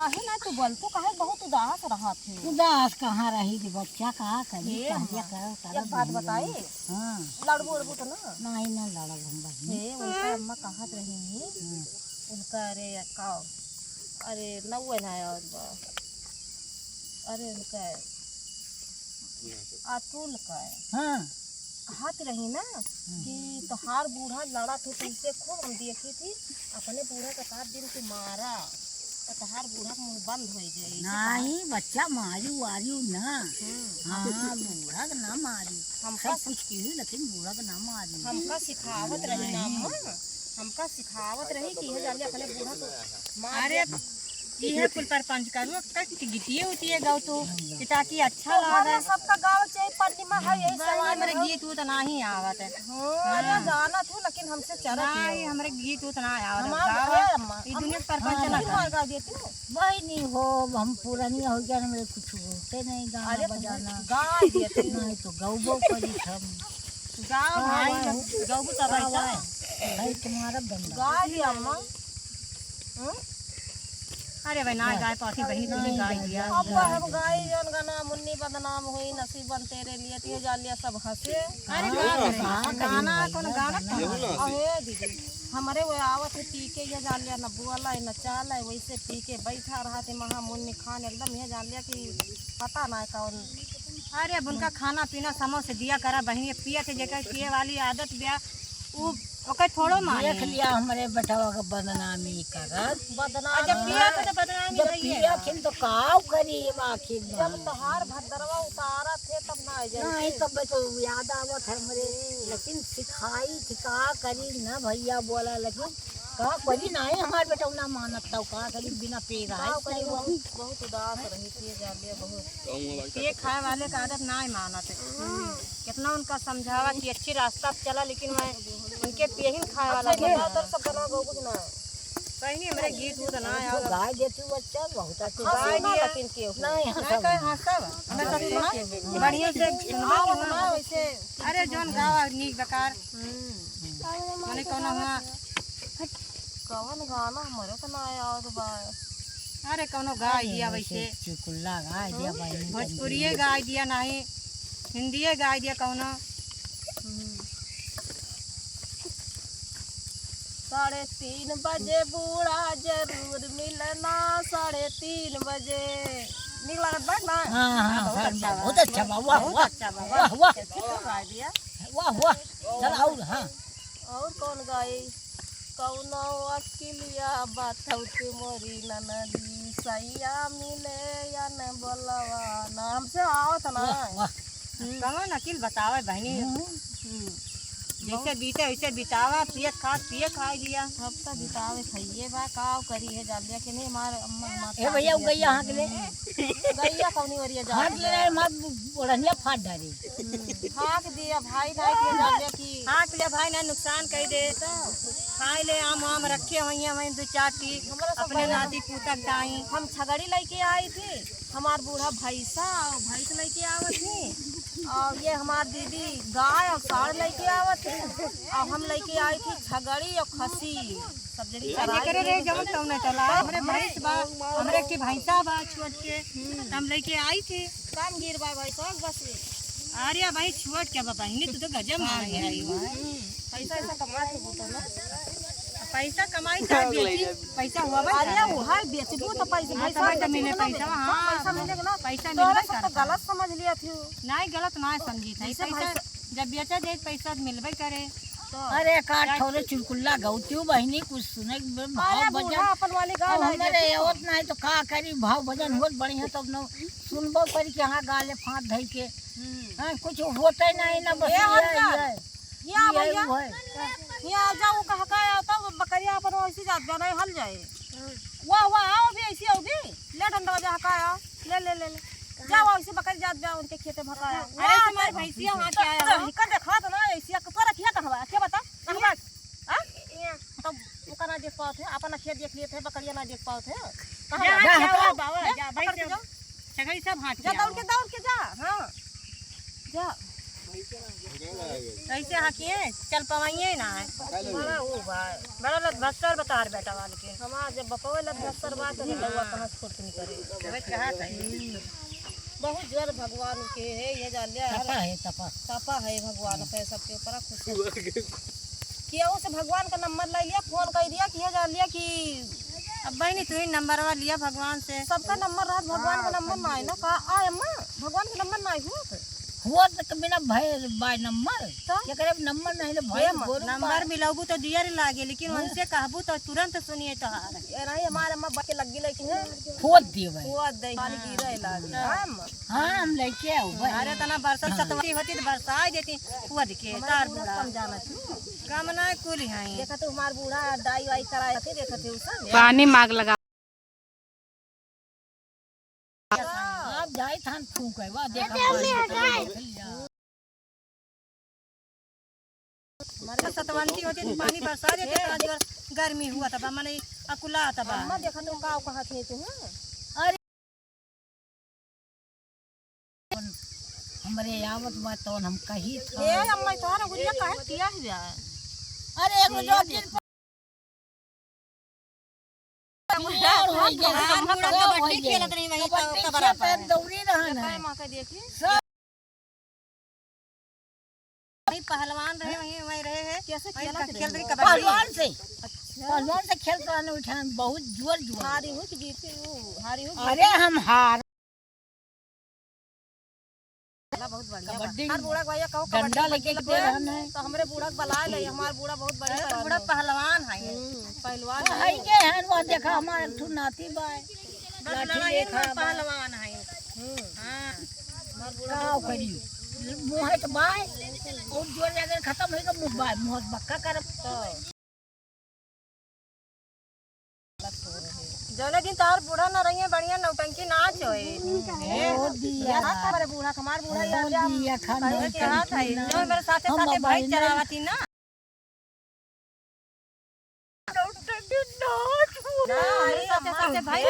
काहे ना तू बोल तू काहे बहुत उदास रहा थे। उदास कहाँ रही थी बच्चा कहाँ करी ये कहलिया करो तारा एक बात बताई हाँ लड़बू उड़बू तो ना नहीं ना लड़ब हम बहिनी ये उनका अम्मा कहत रही उनका अरे का अरे नौवे ना और अरे उनका अतुल का हाँ कहत रही ना कि तोहार बूढ़ा लड़ा थे तुमसे खूब हम देखी थी अपने बूढ़ा का 7 दिन तू मारा तो तोहार बूढ़ा का मुंह बंद हो जाए नहीं बच्चा मारू वारू ना हाँ बूढ़ा का ना मारू हमका सब कुछ की लेकिन बूढ़ा का ना मारू हमका सिखावत रही ना अम्मा हमका सिखावत रही कि ये जाने अपने बूढ़ा को मार अरे ये कुल परपंच करू गीतिए उतिए गाओ तो ताकि अच्छा लगे सबका गाँव चाहिए पूर्णिमा है यही भाई हमरे गीत उत नहीं आवत है हाँ जाना थी लेकिन हमसे चरा नहीं हमरे गीत उत ना आवत हमारा है अम्मा ई दुनिया के परपंच ना मार गा देती हूँ बहिनी हो हम पुरानी हो गया ना मेरे कुछ होते नहीं गाना अरे बजाना गा देती नहीं तो गौबो करी हम गाओ भाई गाओ तब ऐसा भाई तुम्हारा बंदा गा दिया अम्मा अरे भाई ना गाय पाठी बहनी तुझे गाय दिया अब हम गाई जन गाना मुन्नी बदनाम हुई नसीब बन तेरे लिए तियो जान लिया सब हंसे अरे गाना कौन गाना अहे दीदी हमारे वो आवत है पी के ये जान लिया न बुआला है न चाल है वैसे पी के बैठा रहा थे महा मुन्नी खान एकदम ये जान लिया कि पता ना कौन अरे अब उनका खाना पीना समय से दिया करा बहनी पिया थे जेकर पिए वाली आदत बिया उ ओकर थोड़ो माने देख लिया हमारे बेटवा का बदनामी करत बदनाम जब पिया तो बदनामी जब रही है पिया खिन तो काव करी आखिर जब तहार भद्रवा उतारा थे तब ना आ जाए नहीं तब तो याद आवत है हमरे लेकिन सिखाई थी का करी ना भैया बोला लेकिन का करी नहीं हमारे बेटा ना मानत तो का करी बिना पे रहा करी बहुत उदास रही थी जान लिया बहुत पिए खाए वाले का आदत ना ही मानत है कितना उनका समझावा कि अच्छी रास्ता पे चला लेकिन मैं उनके पिए ही खाए वाला ज्यादातर सब बना गो कुछ ना कहीं हमरे गीत उत ना आया गाय देती बच्चा बहुत अच्छा गाय दिया लेकिन के नहीं ना कहे हंसब हमें सब सुना बढ़िया से आवत ना वैसे अरे जोन गावा नीक बेकार माने कोनो हुआ कौन गाना हमारे तो ना आवत बा अरे कोनो गाय दिया वैसे चिकुल्ला गाय दिया भाई भोजपुरिये गाय दिया नहीं हिंदीये गाय दिया कोनो 3:30 बजे बूढ़ा जरूर मिलना 3:30 बजे निक लागत बा ना हाँ बहुत अच्छा बा वाह वाह वाह वाह गाय दिया वाह वाह चल और हाँ और कौन गाई कौनो अकिलिया बाथौत मोरी ननदी सैया मिले या न बोलवा ना हमसे आवत ना वाह कौन अकिल बतावे बहनी जैसे बीते वैसे बितावा पिए खाए दिया सब तो बितावे खाइए बा काव करी है जान लिया कि नहीं हमारे अम्मा माता ए भैया गैया हाँ के ले गैया कौनी वरिया जा हाँ के ले मत ओढ़निया फाट डाली हाक दिया भाई नहीं के जान लिया कि हाँ के लिए भाई ना नुकसान कर दे खाए ले आम आम रखे हुई वहीं 2-4 टी अपने नाती पूतक दाई हम छगड़ी लेके आई थी हमार बूढ़ा भैंसा और भैंस लेके आवत थी और ये हमार दीदी गाय और साढ़ लेके आवत थी और हम लेके आई थी छगड़ी और खसी सब जड़ी करे रे जब तो न चला हमरे भैंस बा हमरे की भैंसा बा छोट के हम लेके आई थी काम गिर बा भैंसा बस अरे भाई छोट क्या बहनी तू तो गजब मार गई पैसा ऐसा कमा के बोतो ना पैसा कमाई का बेची पैसा हुआ बा अरे वो है बेचबू तो पैसा पैसा तो मिले पैसा हां पैसा मिलेगा ना पैसा तोरा मिलबे सब तो गलत समझ लिया थी नहीं गलत ना समझी थी पैसा जब बेचा दे पैसा मिलबे करे अरे काट थोड़े चुलकुल्ला गौतियो बहिनी कुछ सुने भाव भजन अपन वाली गाय हमारे आवत नहीं तो का करी भाव भजन होत बढ़िया तब न सुनबो करी कि हाँ गाले फांट धई के हाँ कुछ होते नहीं ना बस या भैया या जाओ कहा का आता बकरिया अपन ऐसे जात बा नहीं हल जाए वाह वाह आओ भी ऐसी आओगी ले डंडा जा हकाया ले ले ले जाओ ऐसे बकरी जात बा उनके खेते भकाया अरे तुम्हारी भैंसिया वहां के आया का देखा तो ना ऐसी तोरा किया कहवा के बता कहवा हां तो ओका ना देख पाओ थे अपन खेत देख लिए थे बकरिया ना देख पाओ थे जा बाबा जा भाई छगड़ी सब हाथ जा दौड़ के जा हां जा कैसे हाकिए चल पवाइए ना है बड़ा हो भाई बड़ा लत भस्तर बता रहे बेटा वाले के हमार जब बपवे लग भस्तर बात है लौआ कहाँ से फुर्ती करे वे कहा था बहुत जोर भगवान के है ये जान लिया तपा है तपा। तपा है भगवान पे सबके ऊपर खुश किया से भगवान का नंबर ले लिया फोन कर दिया कि ये जान लिया कि अब बहनी तू ही नंबर लिया भगवान से सबका नंबर रहा भगवान का नंबर ना है ना कहा आय अम्मा भगवान का नंबर ना है हुआ तो बिना भय बाय नंबर तो? क्या करे नंबर नहीं ले भय नंबर मिलाबू तो दिया लागे लेकिन उनसे कहबू तो तुरंत सुनिए तो नहीं हमारे अम्मा बच्चे लगी लेकिन खोद दिए भाई वो दे पानी गिरे लागे हाँ हम लेके आओ भाई। अरे तना बरसात सतवती होती तो बरसात देती खुद के तार बुढ़ा कम जाना चाहिए काम ना कुल है देखा तो हमार बूढ़ा डाई वाई कराए थे देखा थे उसे पानी मांग लगा आप जाए थान फूक है वाह देखा हमारे सतवंती होती तो पानी बरसा देते तो गर्मी हुआ था मैंने अकुला था अम्मा देखा तो गाँव कहाँ थे तुम अरे हमारे यावत बात तो हम कही ए अम्मा तोहरा गुड़िया काहे किया है अरे एक दो दिन दौड़ी रहना माँ का देखी वही पहलवान रहे वही रहे हैं कैसे खेल रही पहलवान से खेल कर उठा बहुत जोर जोर हारी हूँ कि जीती हूँ हारी हूँ अरे हम हार बहुत बढ़िया कबड्डी हर बूढ़ा भैया कहो डंडा लेके दे रहना है तो हमरे बूढ़ा बला ले हमार बूढ़ा बहुत बढ़िया बड़ा पहलवान है पहलवान है के है वो देखा हमारे ठू नाती बाय लाठी लेखा पहलवान है का करी मुंह है तो बाय और जोर अगर खत्म होएगा मुंह बाय मुंह बक्का कर जौने दिन तार बूढ़ा ना रही बढ़िया नौटंकी नाच होए ओ दिया हमारे बूढ़ा हमार बूढ़ा ओ दिया खाना हाथ है जो मेरे साथे साथे भाई चरावती ना साथे साथे भाई